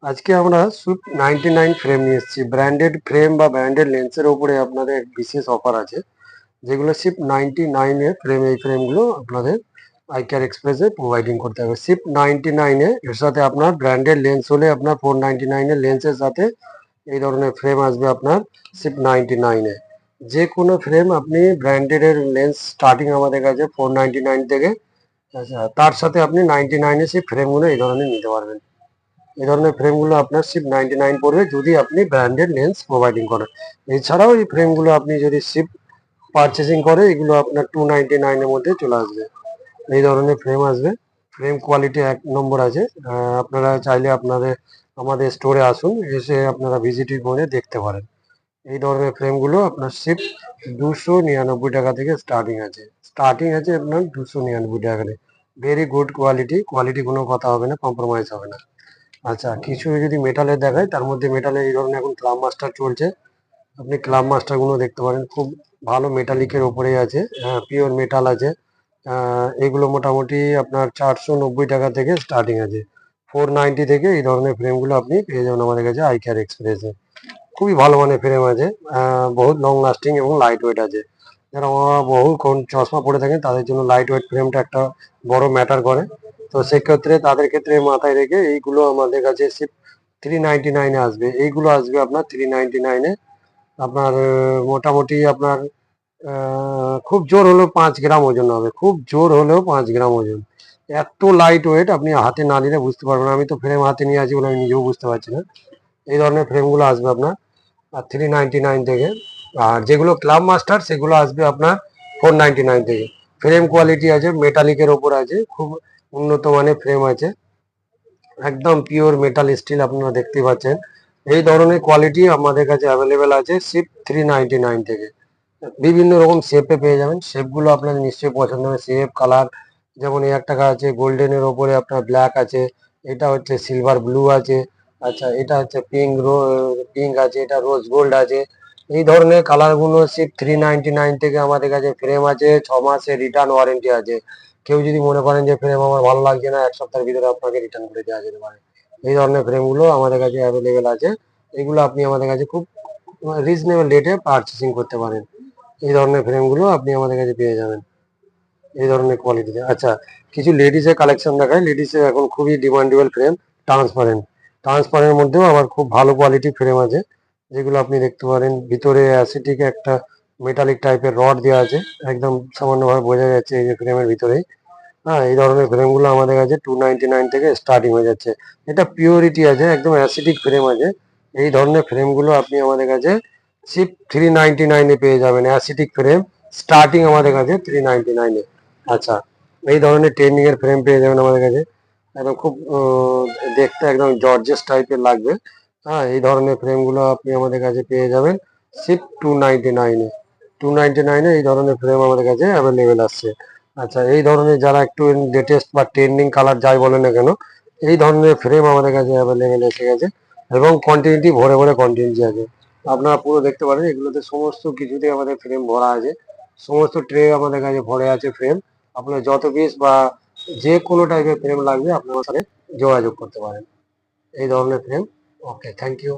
আজকে আমরা Swift 99 frame নিয়ে এসেছি। ব্র্যান্ডেড ফ্রেম বা ব্র্যান্ডেড লেন্সের উপরে আপনাদের বিশেষ অফার আছে, যেগুলো শিপ 99 এ ফ্রেম। এই ফ্রেমগুলো আপনাদের আই কেয়ার এক্সপ্রেসে প্রোভাইডিং করতে হবে। শিপ 99 এ এর সাথে আপনার ব্র্যান্ডেড লেন্স হলে আপনার 499 এর লেন্সের সাথে এই ধরনের ফ্রেম আসবে আপনার শিপ 99 এ। যে কোনো ফ্রেম আপনি ব্র্যান্ডেড এর লেন্স স্টার্টিং আমাদের কাছে 499 থেকে। আচ্ছা, তার সাথে আপনি 99 এ সেই ফ্রেমগুলো এই ধরনের নিতে পারবেন। এই ধরনের ফ্রেমগুলো আপনার শিপ 99 পড়বে যদি আপনি ব্র্যান্ডেড লেন্স প্রোভাইডিং করেন। এছাড়াও এই ফ্রেমগুলো আপনি যদি শিপ পারচেসিং করে এগুলো আপনার 299 এর মধ্যে চলে আসবে। এই ধরনের ফ্রেম আসবে। ফ্রেম কোয়ালিটি এক নম্বর আছে। আপনারা চাইলে আমাদের স্টোরে আসুন, এসে আপনারা ভিজিট করে দেখতে পারেন। এই ধরনের ফ্রেমগুলো আপনার শিপ 299 টাকা থেকে স্টার্টিং আছে আপনার 299 টাকা থেকে। ভেরি গুড কোয়ালিটি, কোনো কথা হবে না, কম্প্রোমাইজ হবে না। আচ্ছা, কিছু যদি মেটালের দেখায়, তার মধ্যে মেটালে এই ধরনের এখন ক্লাব মাস্টার চলছে। আপনি ক্লাব মাস্টার গুলো দেখতে পারেন, খুব ভালো মেটালিকের ওপরেই আছে, পিওর মেটাল আছে। এগুলো মোটামুটি আপনার 490 টাকা থেকে স্টার্টিং আছে। 490 থেকে এই ধরনের ফ্রেমগুলো আপনি পেয়ে যাবেন আমাদের কাছে আই কেয়ার এক্সপ্রেসে। খুবই ভালো মানের ফ্রেম আছে, বহুত লং লাস্টিং এবং লাইট ওয়েট আছে। যারা বহুক্ষণ চশমা পরে থাকেন তাদের জন্য লাইট ওয়েট ফ্রেমটা একটা বড় ম্যাটার করে। তো সেক্ষেত্রে তাদের ক্ষেত্রে মাথায় রেখে এইগুলো আমাদের কাছে 399 এ আসবে। এইগুলো আসবে আপনার 399 এ। আপনার মোটামুটি আপনার খুব জোর হলেও 5 গ্রাম ওজন হবে, খুব জোর হলেও 5 গ্রাম ওজন। এত লাইট ওয়েট আপনি হাতে না নিলে বুঝতে পারবেন না। আমি তো ফ্রেম হাতে নিয়ে আছি বলে আমি নিজেও বুঝতে পারছি না। এই ধরনের ফ্রেমগুলো আসবে আপনার 399 থেকে। আর যেগুলো ক্লাব মাস্টার সেগুলো আসবে আপনার 499 থেকে। ফ্রেম কোয়ালিটি আছে, মেটালিকের ওপর আছে, খুব উন্নত মানের ফ্রেম আছে, একদম পিওর মেটাল স্টিল আপনারা দেখতে পাচ্ছেন। এই ধরনের কোয়ালিটি আমাদের কাছে অ্যাভেলেবেল আছে শিপ 399 থেকে। বিভিন্ন রকম শেপে পেয়ে যাবেন, শেপগুলো আপনাদের নিশ্চয়ই পছন্দ হবে। শেপ কালার যেমন এই একটা আছে গোল্ডেনের ওপরে আপনার ব্ল্যাক আছে, এটা হচ্ছে সিলভার ব্লু আছে, আচ্ছা এটা হচ্ছে পিঙ্ক আছে, এটা রোজ গোল্ড আছে। এই ধরনের কালারগুলো শিপ 399 থেকে আমাদের কাছে ফ্রেম আছে। 6 মাসের রিটার্ন ওয়ারেন্টি আছে। কেউ যদি মনে করেন যে ফ্রেম আমার ভালো লাগছে না, 1 সপ্তাহের ভিতরে আপনাকে রিটার্ন করে দেওয়া যেতে পারে। এই ধরনের ফ্রেমগুলো আমাদের কাছে অ্যাভেলেবেল আছে। এগুলো আপনি আমাদের কাছে খুব রিজনেবল রেটে পারচেসিং করতে পারেন। এই ধরনের ফ্রেমগুলো আপনি আমাদের কাছে পেয়ে যাবেন এই ধরনের কোয়ালিটিতে। আচ্ছা, কিছু লেডিসের কালেকশন দেখায়। লেডিসের এখন খুবই ডিমান্ডেবল ফ্রেম, ট্রান্সপারেন্ট মধ্যেও আবার খুব ভালো কোয়ালিটি ফ্রেম আছে, যেগুলো আপনি দেখতে পারেন। ভিতরে অ্যাসিটিক একটা মেটালিক টাইপের রড দেওয়া আছে, একদম সামান্যভাবে বোঝা যাচ্ছে এই যে ফ্রেমের ভিতরেই। হ্যাঁ, এই ধরনের ফ্রেমগুলো আমাদের কাছে 299 থেকে স্টার্টিং হয়ে যাচ্ছে। এটা পিওরিটি আছে, একদম অ্যাসিডিক ফ্রেম আছে। এই ধরনের ফ্রেমগুলো আপনি আমাদের কাছে শিপ 399 এ পেয়ে যাবেন। অ্যাসিডিক ফ্রেম স্টার্টিং আমাদের কাছে 399 এ। আচ্ছা, এই ধরনের ট্রেন্ডিং এর ফ্রেম পেয়ে যাবেন আমাদের কাছে, একদম খুব দেখতে একদম জর্জেস টাইপের লাগবে। হ্যাঁ, এই ধরনের ফ্রেমগুলো আপনি আমাদের কাছে পেয়ে যাবেন শিপ 299 এ। 299 এ এই ধরনের ফ্রেম আমাদের কাছে অ্যাভেলেবেল আসছে। আচ্ছা, এই ধরনের যারা একটু লেটেস্ট বা ট্রেন্ডিং কালার যাই বলে না কেন, এই ধরনের ফ্রেম আমাদের কাছে অ্যাভেলেবেল এসে গেছে এবং কোয়ান্টিটি ভরে ভরে কোয়ান্টিটি আছে। আপনারা পুরো দেখতে পারেন, এগুলোতে সমস্ত কিছুতে আমাদের ফ্রেম ভরা আছে। সমস্ত ট্রে আমাদের কাছে ভরে আছে ফ্রেম। আপনার যত পিস বা যে কোনো টাইপের ফ্রেম লাগবে আপনার সাথে যোগাযোগ করতে পারেন। এই ধরনের ফ্রেম। Okay, thank you.